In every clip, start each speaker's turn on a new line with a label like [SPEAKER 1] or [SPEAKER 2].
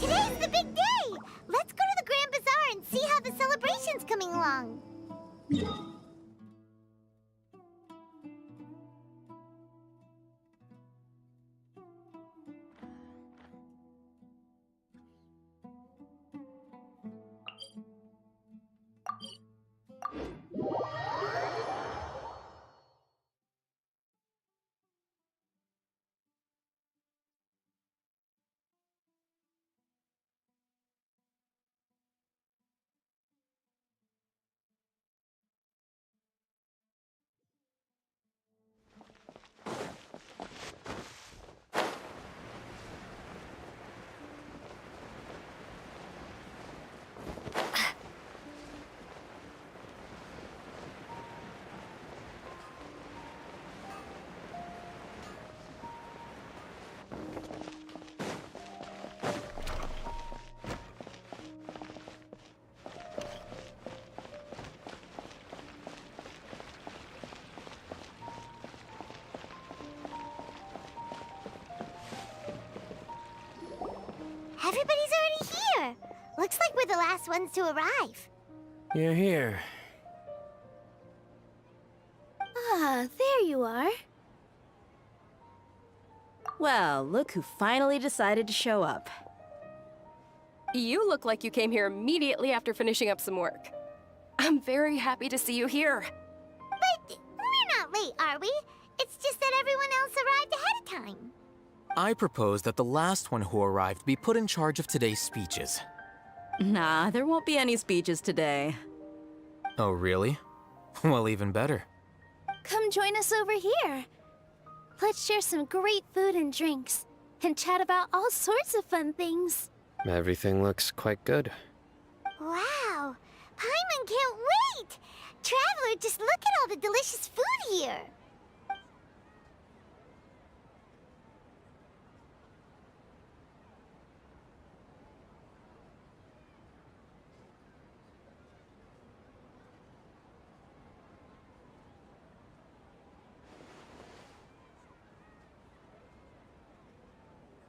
[SPEAKER 1] Today's the big day! Let's go to the Grand Bazaar and see how the celebration's coming along. Everybody's already here. Looks like we're the last ones to arrive.
[SPEAKER 2] You're here.
[SPEAKER 3] Ah, there you are. Well, look who finally decided to show up.
[SPEAKER 4] You look like you came here immediately after finishing up some work. I'm very happy to see you here.
[SPEAKER 1] But we're not late, are we? It's just that everyone else arrived ahead of time.
[SPEAKER 2] I propose that the last one who arrived be put in charge of today's speeches.
[SPEAKER 3] Nah, there won't be any speeches today.
[SPEAKER 2] Oh, really? Well, even better.
[SPEAKER 3] Come join us over here. Let's share some great food and drinks, and chat about all sorts of fun things.
[SPEAKER 5] Everything looks quite good.
[SPEAKER 1] Wow! Paimon can't wait! Traveler, just look at all the delicious food here!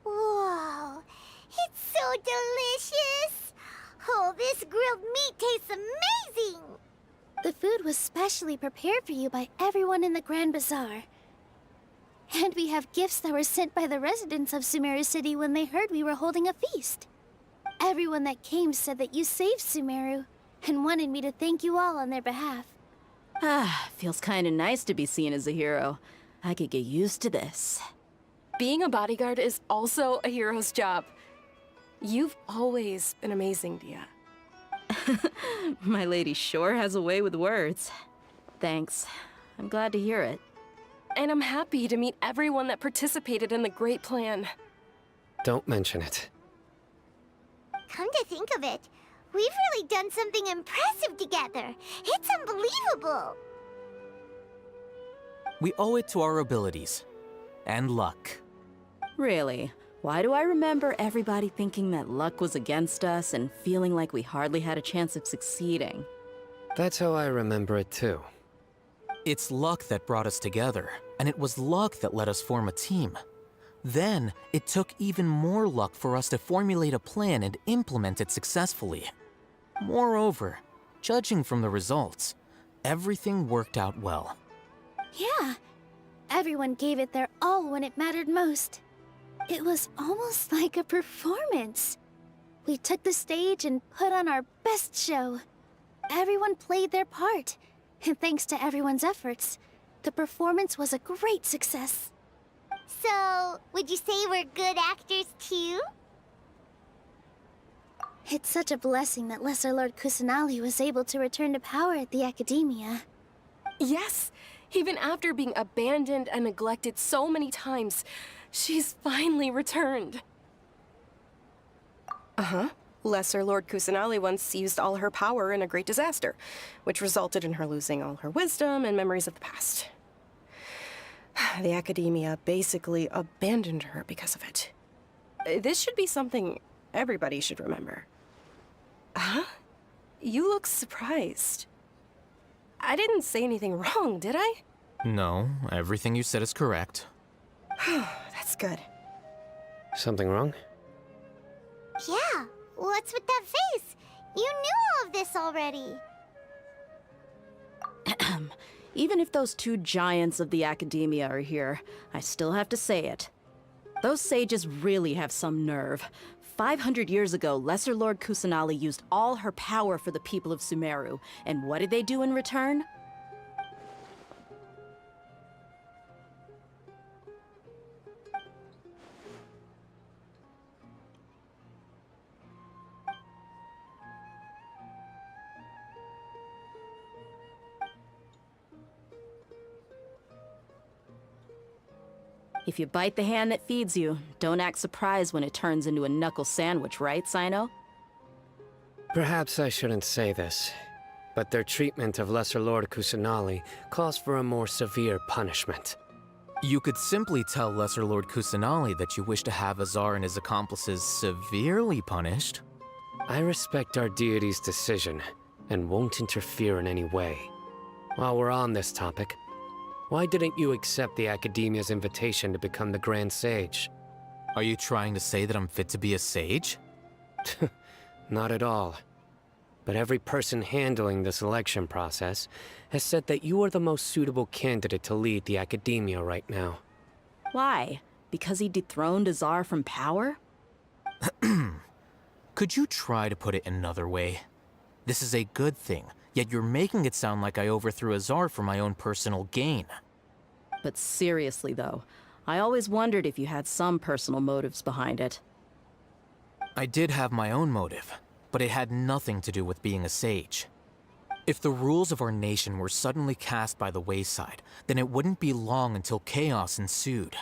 [SPEAKER 1] Whoa! It's so delicious! Oh, this grilled meat tastes amazing!
[SPEAKER 3] The food was specially prepared for you by everyone in the Grand Bazaar. And we have gifts that were sent by the residents of Sumeru City when they heard we were holding a feast. Everyone that came said that you saved Sumeru, and wanted me to thank you all on their behalf. Ah, feels kinda nice to be seen as a hero. I could get used to this.
[SPEAKER 4] Being a bodyguard is also a hero's job. You've always been amazing, Dia.
[SPEAKER 3] My lady sure has a way with words. Thanks. I'm glad to hear it.
[SPEAKER 4] And I'm happy to meet everyone that participated in the great plan.
[SPEAKER 5] Don't mention it.
[SPEAKER 1] Come to think of it, we've really done something impressive together. It's unbelievable!
[SPEAKER 2] We owe it to our abilities. And luck.
[SPEAKER 3] Really? Why do I remember everybody thinking that luck was against us and feeling like we hardly had a chance of succeeding?
[SPEAKER 5] That's how I remember it too.
[SPEAKER 2] It's luck that brought us together, and it was luck that let us form a team. Then, it took even more luck for us to formulate a plan and implement it successfully. Moreover, judging from the results, everything worked out well.
[SPEAKER 3] Yeah. Everyone gave it their all when it mattered most. It was almost like a performance. We took the stage and put on our best show. Everyone played their part, and thanks to everyone's efforts, the performance was a great success.
[SPEAKER 1] So, would you say we're good actors too?
[SPEAKER 3] It's such a blessing that Lesser Lord Kusanali was able to return to power at the Academia.
[SPEAKER 4] Yes, even after being abandoned and neglected so many times, she's finally returned. Uh-huh. Lesser Lord Kusanali once used all her power in a great disaster, which resulted in her losing all her wisdom and memories of the past. The Academia basically abandoned her because of it. This should be something everybody should remember. Huh? You look surprised. I didn't say anything wrong, did I?
[SPEAKER 2] No, everything you said is correct.
[SPEAKER 4] That's good.
[SPEAKER 5] Something wrong?
[SPEAKER 1] Yeah, what's with that face? You knew all of this already.
[SPEAKER 6] Even if those two giants of the Academia are here, I still have to say it. Those sages really have some nerve. 500 years ago, Lesser Lord Kusanali used all her power for the people of Sumeru, and what did they do in return? If you bite the hand that feeds you, don't act surprised when it turns into a knuckle sandwich, right, Sino?
[SPEAKER 5] Perhaps I shouldn't say this, but their treatment of Lesser Lord Kusanali calls for a more severe punishment.
[SPEAKER 2] You could simply tell Lesser Lord Kusanali that you wish to have Azar and his accomplices severely punished.
[SPEAKER 5] I respect our deity's decision, and won't interfere in any way. While we're on this topic, why didn't you accept the Academia's invitation to become the Grand Sage?
[SPEAKER 2] Are you trying to say that I'm fit to be a sage?
[SPEAKER 5] Not at all. But every person handling the selection process has said that you are the most suitable candidate to lead the Academia right now.
[SPEAKER 6] Why? Because he dethroned Azar from power?
[SPEAKER 2] Could you try to put it another way? This is a good thing, yet you're making it sound like I overthrew Azar for my own personal gain.
[SPEAKER 6] But seriously, though, I always wondered if you had some personal motives behind it.
[SPEAKER 2] I did have my own motive, but it had nothing to do with being a sage. If the rules of our nation were suddenly cast by the wayside, then it wouldn't be long until chaos ensued.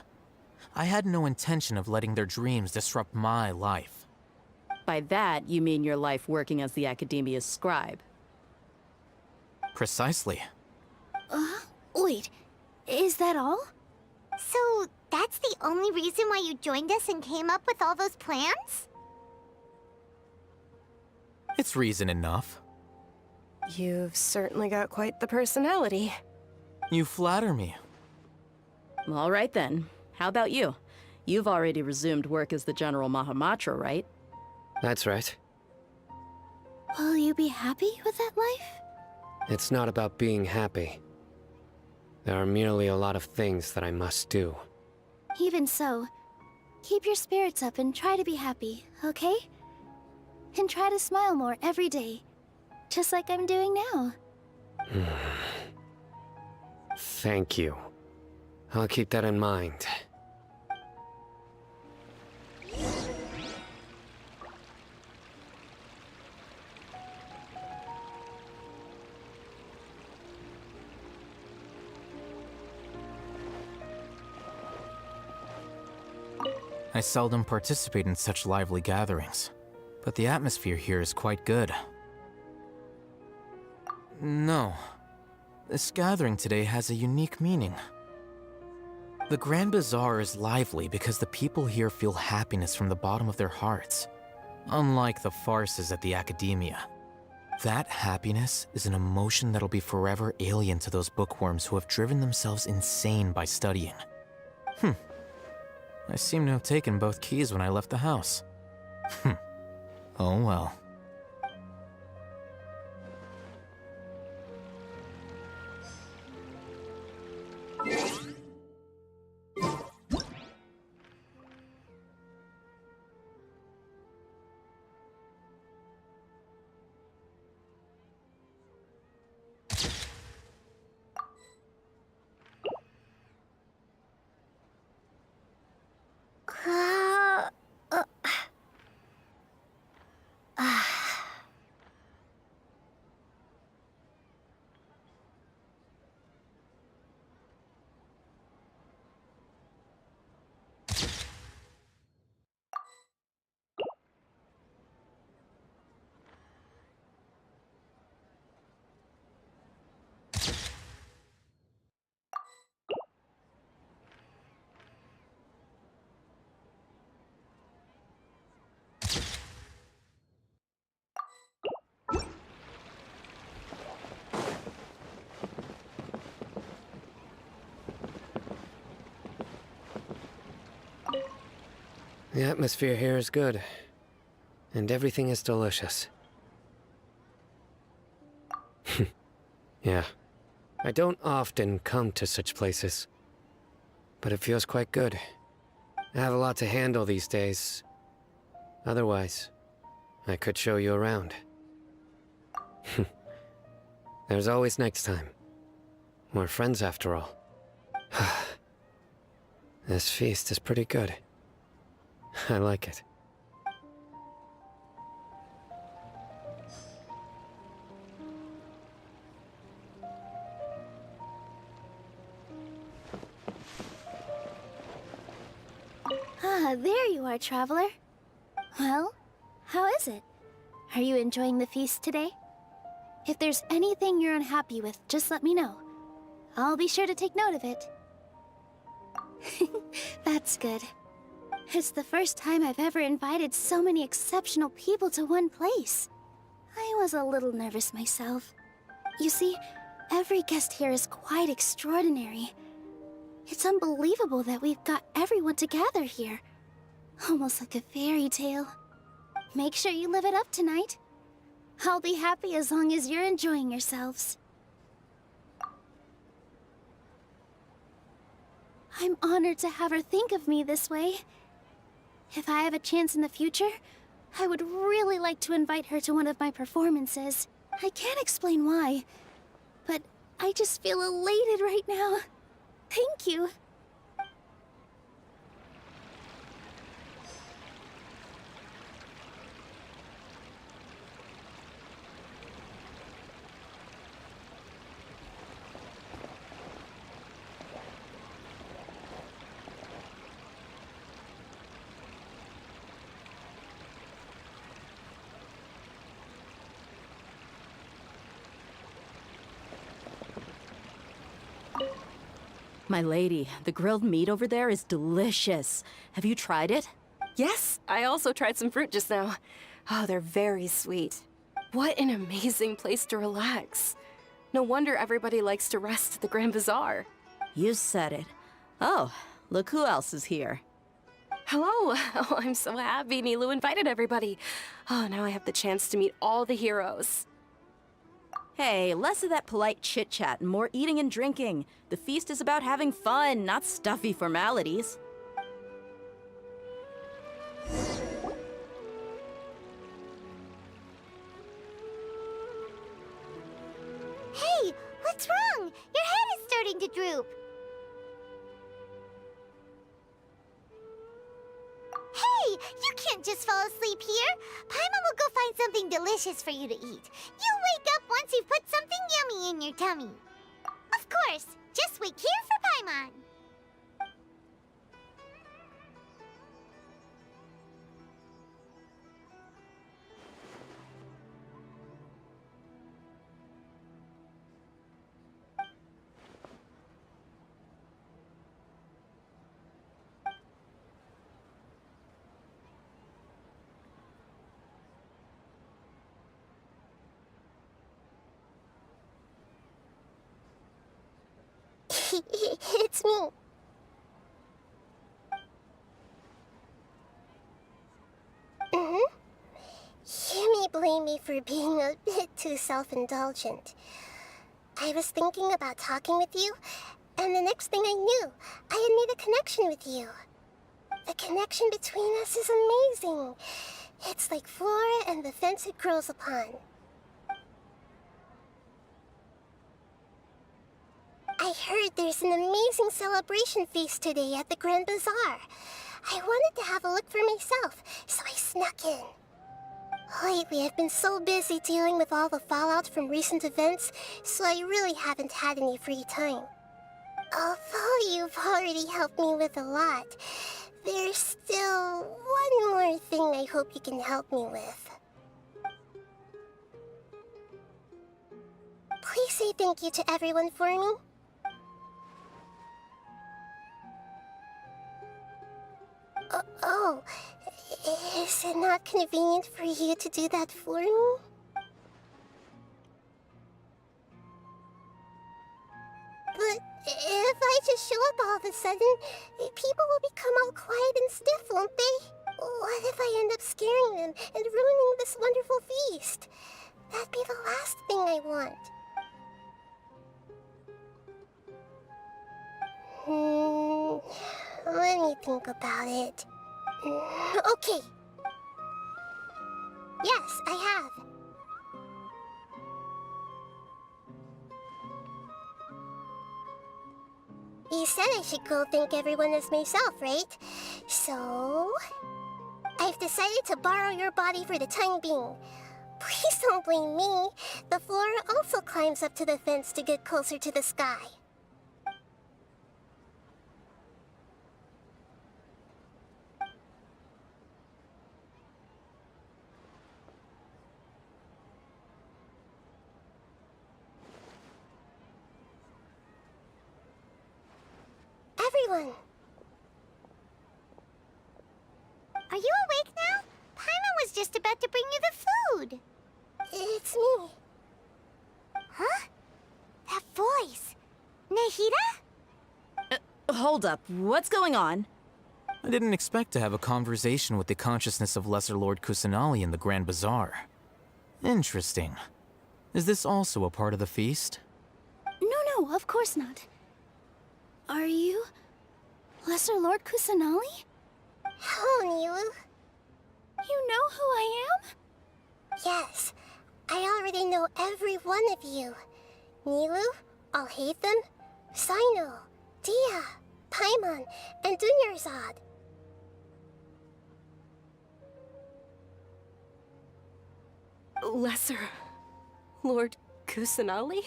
[SPEAKER 2] I had no intention of letting their dreams disrupt my life.
[SPEAKER 6] By that, you mean your life working as the Academia's scribe.
[SPEAKER 2] Precisely.
[SPEAKER 3] Wait, is that all?
[SPEAKER 1] So, that's the only reason why you joined us and came up with all those plans?
[SPEAKER 2] It's reason enough.
[SPEAKER 4] You've certainly got quite the personality.
[SPEAKER 2] You flatter me.
[SPEAKER 6] All right then. How about you? You've already resumed work as the General Mahamatra, right?
[SPEAKER 5] That's right.
[SPEAKER 3] Will you be happy with that life?
[SPEAKER 5] It's not about being happy. There are merely a lot of things that I must do.
[SPEAKER 3] Even so, keep your spirits up and try to be happy, okay? And try to smile more every day, just like I'm doing now.
[SPEAKER 5] Thank you. I'll keep that in mind.
[SPEAKER 2] I seldom participate in such lively gatherings, but the atmosphere here is quite good. No. This gathering today has a unique meaning. The Grand Bazaar is lively because the people here feel happiness from the bottom of their hearts, unlike the farces at the Academia. That happiness is an emotion that'll be forever alien to those bookworms who have driven themselves insane by studying. I seem to have taken both keys when I left the house. Oh well.
[SPEAKER 5] The atmosphere here is good. And everything is delicious. Yeah. I don't often come to such places. But it feels quite good. I have a lot to handle these days. Otherwise, I could show you around. There's always next time. We're friends after all. This feast is pretty good. I like it.
[SPEAKER 3] Ah, there you are, traveler. Well, how is it? Are you enjoying the feast today? If there's anything you're unhappy with, just let me know. I'll be sure to take note of it. That's good. It's the first time I've ever invited so many exceptional people to one place. I was a little nervous myself. You see, every guest here is quite extraordinary. It's unbelievable that we've got everyone together here. Almost like a fairy tale. Make sure you live it up tonight. I'll be happy as long as you're enjoying yourselves. I'm honored to have her think of me this way. If I have a chance in the future, I would really like to invite her to one of my performances. I can't explain why, but I just feel elated right now. Thank you.
[SPEAKER 6] My lady, the grilled meat over there is delicious. Have you tried it?
[SPEAKER 4] Yes, I also tried some fruit just now. Oh, they're very sweet. What an amazing place to relax. No wonder everybody likes to rest at the Grand Bazaar.
[SPEAKER 6] You said it. Oh, look who else is here.
[SPEAKER 4] Hello! Oh, I'm so happy Nilu invited everybody. Oh, now I have the chance to meet all the heroes.
[SPEAKER 6] Hey, less of that polite chit-chat and more eating and drinking. The feast is about having fun, not stuffy formalities.
[SPEAKER 1] Hey, what's wrong? Your head is starting to droop. Hey, you can't just fall asleep here. Paimon will go find something delicious for you to eat. You'll wake up once you've put something yummy in your tummy. Of course, just wait here for Paimon. It's me. You may blame me for being a bit too self-indulgent. I was thinking about talking with you, and the next thing I knew, I had made a connection with you. The connection between us is amazing. It's like flora and the fence it grows upon. I heard there's an amazing celebration feast today at the Grand Bazaar. I wanted to have a look for myself, so I snuck in. Lately, I've been so busy dealing with all the fallout from recent events, so I really haven't had any free time. Although you've already helped me with a lot, there's still one more thing I hope you can help me with. Please say thank you to everyone for me. Oh, is it not convenient for you to do that for me? But if I just show up all of a sudden, people will become all quiet and stiff, won't they? What if I end up scaring them and ruining this wonderful feast? That'd be the last thing I want. Let me think about it. Okay. Yes, I have. You said I should go thank everyone as myself, right? So... I've decided to borrow your body for the time being. Please don't blame me. The flora also climbs up to the fence to get closer to the sky. Everyone!
[SPEAKER 7] Are you awake now? Paimon was just about to bring you the food.
[SPEAKER 1] It's me.
[SPEAKER 7] Huh? That voice. Nahida?
[SPEAKER 6] Hold up, what's going on?
[SPEAKER 2] I didn't expect to have a conversation with the consciousness of Lesser Lord Kusanali in the Grand Bazaar. Interesting. Is this also a part of the feast?
[SPEAKER 3] No, of course not. Are you... Lesser Lord Kusanali?
[SPEAKER 1] Hello, Nilu.
[SPEAKER 3] You know who I am?
[SPEAKER 1] Yes, I already know every one of you. Nilu, Alhaitham, Sino, Dia, Paimon, and Dunyarzad.
[SPEAKER 4] Lesser Lord Kusanali?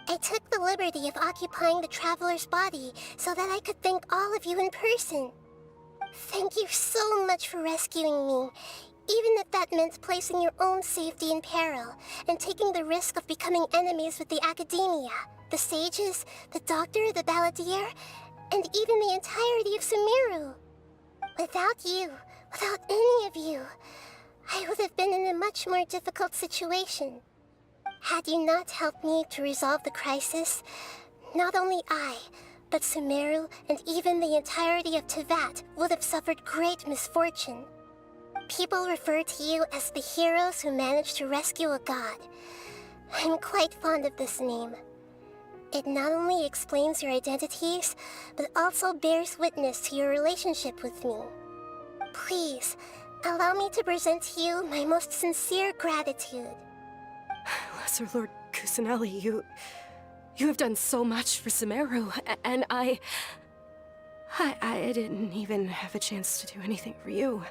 [SPEAKER 1] I took the liberty of occupying the traveler's body so that I could thank all of you in person. Thank you so much for rescuing me, even if that meant placing your own safety in peril and taking the risk of becoming enemies with the Academia, the sages, the doctor, the balladeer, and even the entirety of Sumeru. Without you, without any of you, I would have been in a much more difficult situation. Had you not helped me to resolve the crisis, not only I, but Sumeru and even the entirety of Tevat would have suffered great misfortune. People refer to you as the heroes who managed to rescue a god. I'm quite fond of this name. It not only explains your identities, but also bears witness to your relationship with me. Please, allow me to present to you my most sincere gratitude.
[SPEAKER 4] Lesser Lord Kusanali, you have done so much for Sumeru, and I didn't even have a chance to do anything for you.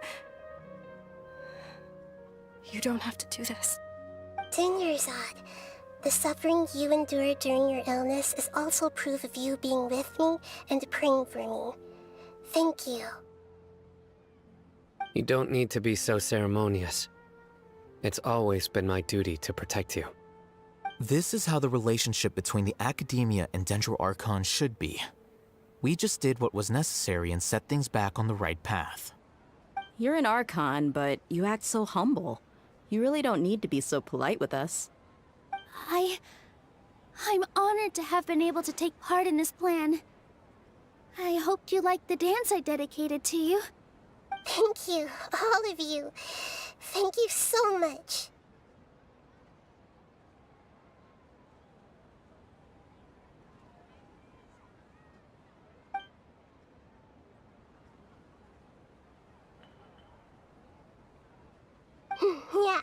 [SPEAKER 4] You don't have to do this.
[SPEAKER 1] Dunyarzad, the suffering you endured during your illness is also proof of you being with me and praying for me. Thank you.
[SPEAKER 5] You don't need to be so ceremonious. It's always been my duty to protect you.
[SPEAKER 2] This is how the relationship between the Academia and Dendro Archon should be. We just did what was necessary and set things back on the right path.
[SPEAKER 6] You're an Archon, but you act so humble. You really don't need to be so polite with us.
[SPEAKER 3] I'm honored to have been able to take part in this plan. I hoped you liked the dance I dedicated to you.
[SPEAKER 1] Thank you, all of you. Thank you so much. Yeah.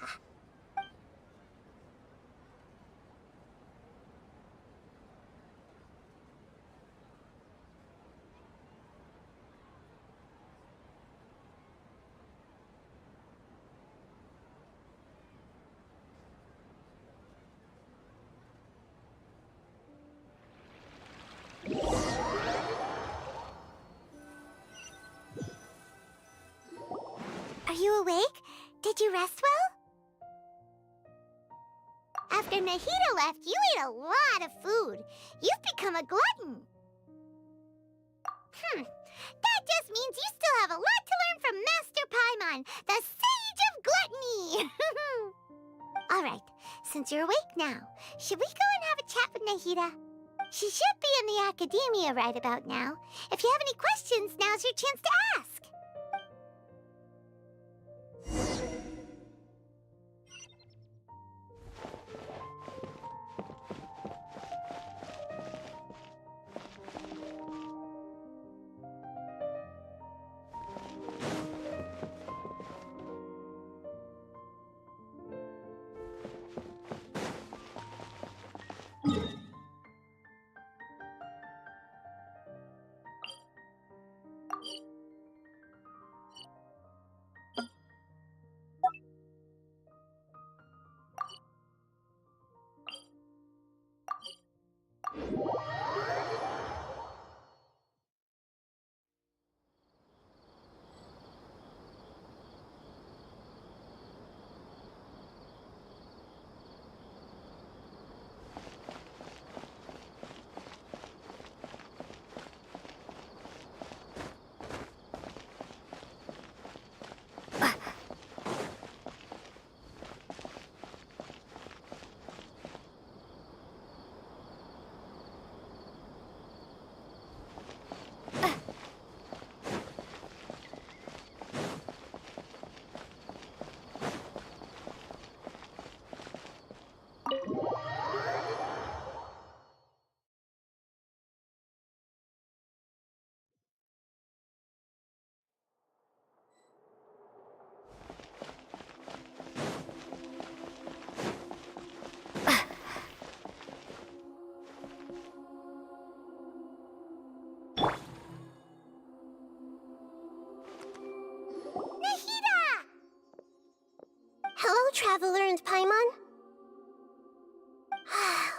[SPEAKER 7] Are you awake? Did you rest well? After Nahida left, you ate a lot of food. You've become a glutton. That just means you still have a lot to learn from Master Paimon, the Sage of Gluttony! Alright, since you're awake now, should we go and have a chat with Nahida? She should be in the academia right about now. If you have any questions, now's your chance to ask.
[SPEAKER 1] Hello, Traveler and Paimon.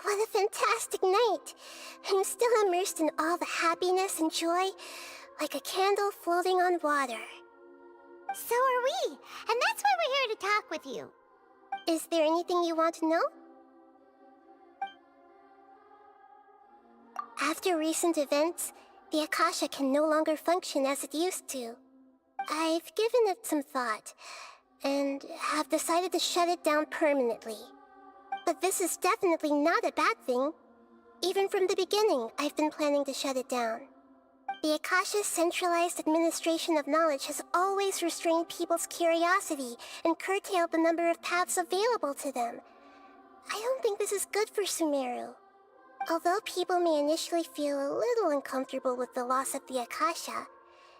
[SPEAKER 1] What a fantastic night. I'm still immersed in all the happiness and joy, like a candle floating on water.
[SPEAKER 7] So are we, and that's why we're here to talk with you.
[SPEAKER 1] Is there anything you want to know? After recent events, the Akasha can no longer function as it used to. I've given it some thought, and have decided to shut it down permanently. But this is definitely not a bad thing. Even from the beginning, I've been planning to shut it down. The Akasha's centralized administration of knowledge has always restrained people's curiosity and curtailed the number of paths available to them. I don't think this is good for Sumeru. Although people may initially feel a little uncomfortable with the loss of the Akasha,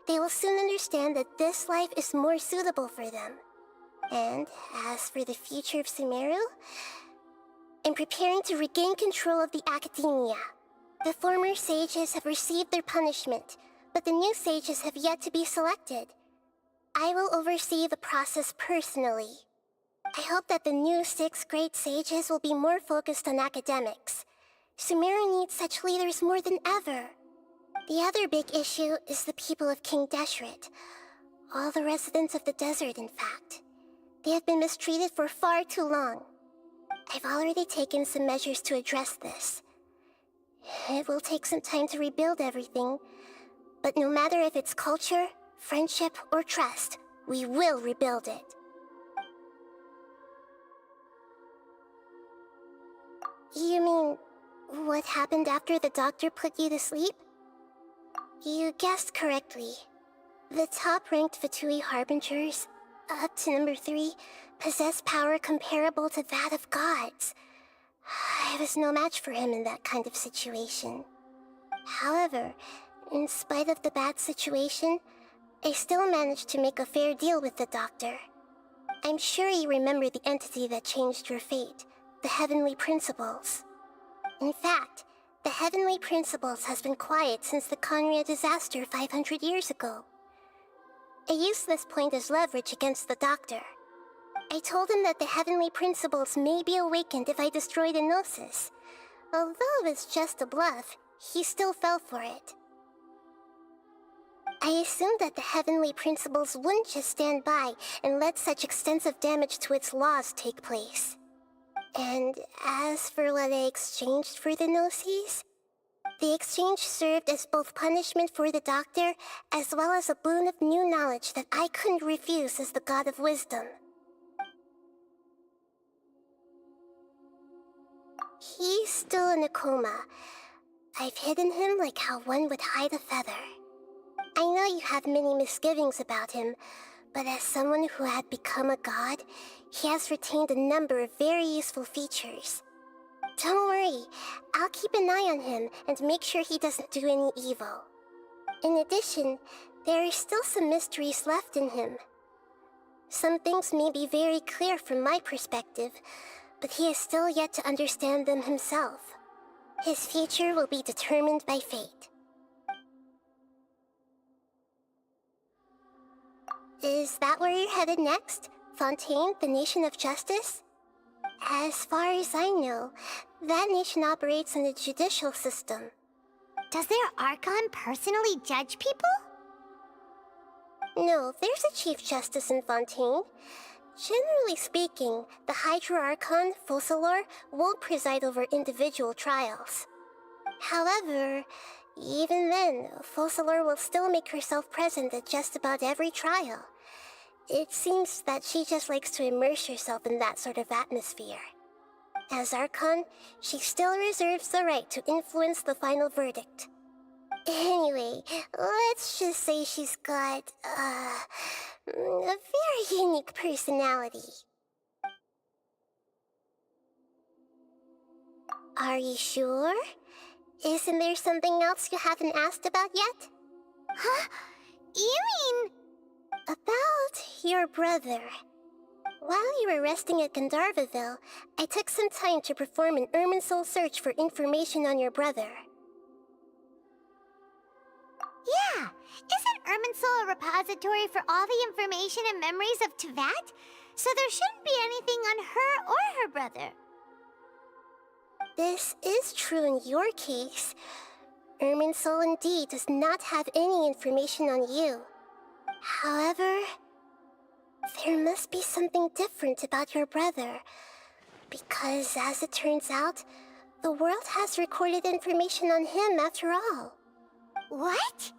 [SPEAKER 1] they will soon understand that this life is more suitable for them. And as for the future of Sumeru, I'm preparing to regain control of the academia. The former sages have received their punishment, but the new sages have yet to be selected. I will oversee the process personally. I hope that the new 6 great sages will be more focused on academics. Sumeru needs such leaders more than ever. The other big issue is the people of King Deshret. All the residents of the desert, in fact. They have been mistreated for far too long. I've already taken some measures to address this. It will take some time to rebuild everything, but no matter if it's culture, friendship, or trust, we will rebuild it. You mean, what happened after the doctor put you to sleep? You guessed correctly. The top-ranked Fatui Harbingers, up to number 3, possess power comparable to that of gods. I was no match for him in that kind of situation. However, in spite of the bad situation, I still managed to make a fair deal with the doctor. I'm sure you remember the entity that changed your fate, the Heavenly Principles. In fact, the Heavenly Principles has been quiet since the Conria disaster 500 years ago. I used this point as leverage against the doctor. I told him that the Heavenly Principles may be awakened if I destroy the Gnosis. Although it was just a bluff, he still fell for it. I assumed that the Heavenly Principles wouldn't just stand by and let such extensive damage to its laws take place. And as for what I exchanged for the Gnosis, the exchange served as both punishment for the doctor, as well as a boon of new knowledge that I couldn't refuse as the God of Wisdom. He's still in a coma, I've hidden him like how one would hide a feather. I know you have many misgivings about him, but as someone who had become a god, he has retained a number of very useful features. Don't worry, I'll keep an eye on him and make sure he doesn't do any evil. In addition, there are still some mysteries left in him. Some things may be very clear from my perspective, but he is still yet to understand them himself. His future will be determined by fate. Is that where you're headed next? Fontaine, the Nation of Justice? As far as I know, that nation operates in a judicial system.
[SPEAKER 7] Does their Archon personally judge people?
[SPEAKER 1] No, there's a Chief Justice in Fontaine. Generally speaking, the Hydra Archon, Focalor, won't preside over individual trials. However, even then, Focalor will still make herself present at just about every trial. It seems that she just likes to immerse herself in that sort of atmosphere. As Archon, she still reserves the right to influence the final verdict. Anyway, let's just say she's got, a very unique personality. Are you sure? Isn't there something else you haven't asked about yet?
[SPEAKER 7] Huh? You mean...
[SPEAKER 1] About your brother. While you were resting at Gandharvaville, I took some time to perform an Irminsul search for information on your brother.
[SPEAKER 7] Yeah, isn't Irminsul a repository for all the information and memories of Teyvat? So there shouldn't be anything on her or her brother.
[SPEAKER 1] This is true in your case. Irminsul indeed does not have any information on you. However, there must be something different about your brother. Because as it turns out, the world has recorded information on him after all.
[SPEAKER 7] What?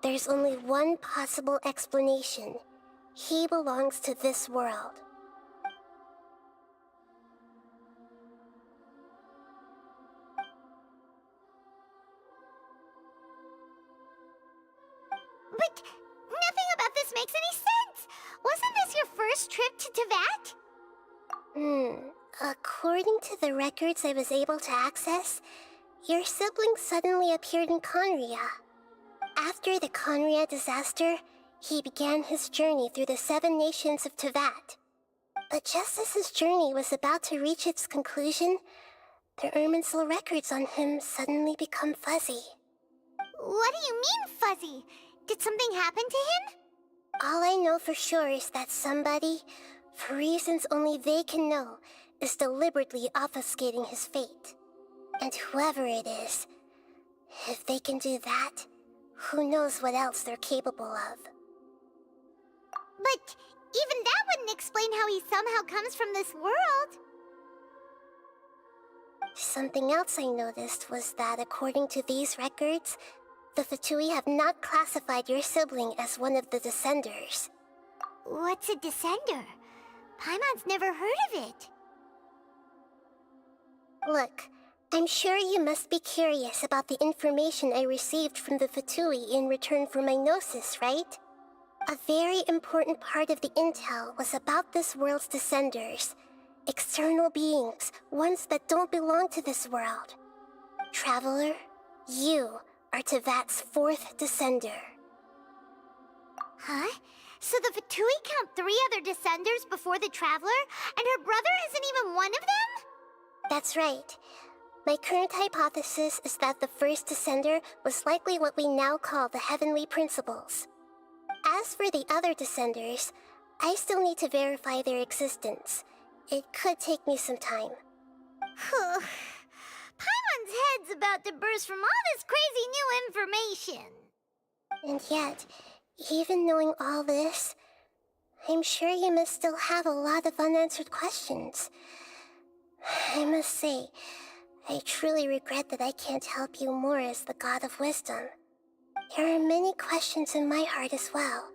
[SPEAKER 1] There's only one possible explanation. He belongs to this world.
[SPEAKER 7] But nothing about this makes any sense! Wasn't this your first trip to Teyvat?
[SPEAKER 1] According to the records I was able to access, your sibling suddenly appeared in Conria. After the Conria disaster, he began his journey through the 7 nations of Teyvat. But just as his journey was about to reach its conclusion, the Irminsul records on him suddenly become fuzzy.
[SPEAKER 7] What do you mean, fuzzy? Did something happen to him?
[SPEAKER 1] All I know for sure is that somebody, for reasons only they can know, is deliberately obfuscating his fate. And whoever it is, if they can do that, who knows what else they're capable of.
[SPEAKER 7] But even that wouldn't explain how he somehow comes from this world.
[SPEAKER 1] Something else I noticed was that according to these records, the Fatui have not classified your sibling as one of the Descenders.
[SPEAKER 7] What's a Descender? Paimon's never heard of it.
[SPEAKER 1] Look, I'm sure you must be curious about the information I received from the Fatui in return for my gnosis, right? A very important part of the intel was about this world's Descenders. External beings, ones that don't belong to this world. Traveler, you are Teyvat's 4th Descender.
[SPEAKER 7] Huh? So the Fatui count 3 other Descenders before the Traveler, and her brother isn't even one of them?
[SPEAKER 1] That's right. My current hypothesis is that the first Descender was likely what we now call the Heavenly Principles. As for the other Descenders, I still need to verify their existence. It could take me some time.
[SPEAKER 7] Paimon's head's about to burst from all this crazy new information.
[SPEAKER 1] And yet, even knowing all this, I'm sure you must still have a lot of unanswered questions. I must say, I truly regret that I can't help you more as the God of Wisdom. There are many questions in my heart as well.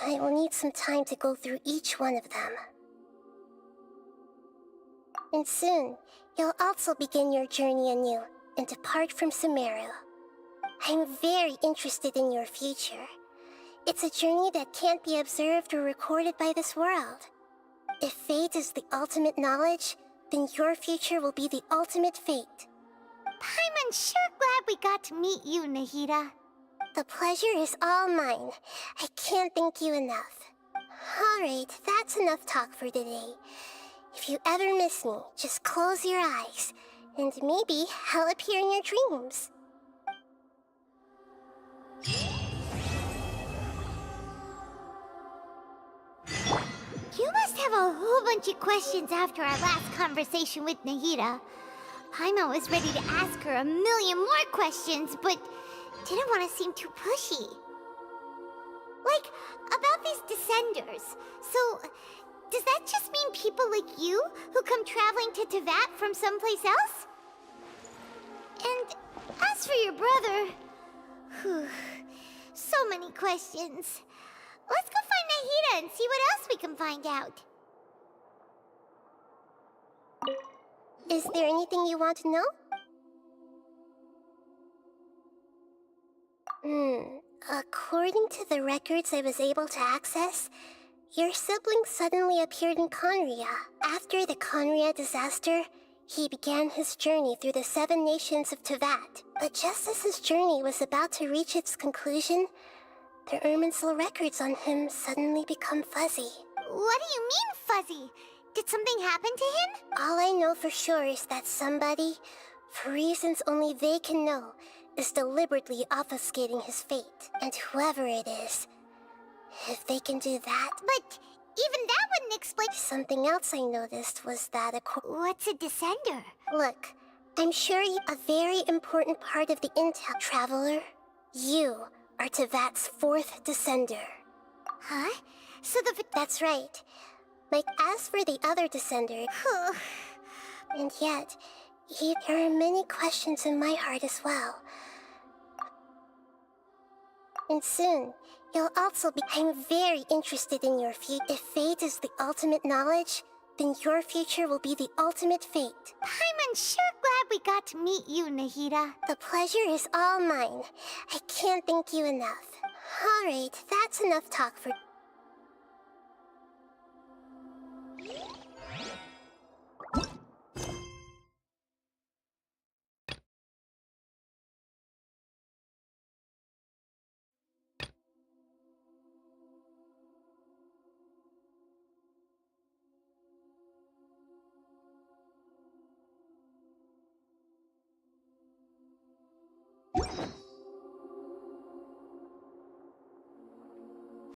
[SPEAKER 1] I will need some time to go through each one of them. And soon, you'll also begin your journey anew and depart from Sumeru. I'm very interested in your future. It's a journey that can't be observed or recorded by this world. If fate is the ultimate knowledge, then your future will be the ultimate fate.
[SPEAKER 7] I'm sure glad we got to meet you, Nahida.
[SPEAKER 1] The pleasure is all mine. I can't thank you enough. Alright, that's enough talk for today. If you ever miss me, just close your eyes, and maybe I'll appear in your dreams.
[SPEAKER 7] You must have a whole bunch of questions after our last conversation with Nahida. Paimon was ready to ask her a million more questions, but didn't want to seem too pushy. Like, about these Descenders. So, does that just mean people like you who come traveling to Teyvat from someplace else? And as for your brother... Whew, so many questions. Let's go find Nahida and see what else we can find out.
[SPEAKER 1] Is there anything you want to know? According to the records I was able to access, your sibling suddenly appeared in Conria. After the Conria disaster, he began his journey through the 7 nations of Teyvat. But just as his journey was about to reach its conclusion, the Irminsul records on him suddenly become fuzzy.
[SPEAKER 7] What do you mean, fuzzy? Did something happen to him?
[SPEAKER 1] All I know for sure is that somebody, for reasons only they can know, is deliberately obfuscating his fate. And whoever it is, if they can do that...
[SPEAKER 7] But even that wouldn't explain...
[SPEAKER 1] Something else I noticed was that
[SPEAKER 7] What's a Descender?
[SPEAKER 1] Look, I'm sure a very important part of the intel, Traveler. You are Teyvat's 4th Descender.
[SPEAKER 7] Huh? So
[SPEAKER 1] That's right. Like, as for the other Descender... And yet, there are many questions in my heart as well. And soon, you'll also be... I'm very interested in your future. If fate is the ultimate knowledge, then your future will be the ultimate fate.
[SPEAKER 7] I'm sure glad we got to meet you, Nahida.
[SPEAKER 1] The pleasure is all mine. I can't thank you enough. Alright, that's enough talk for...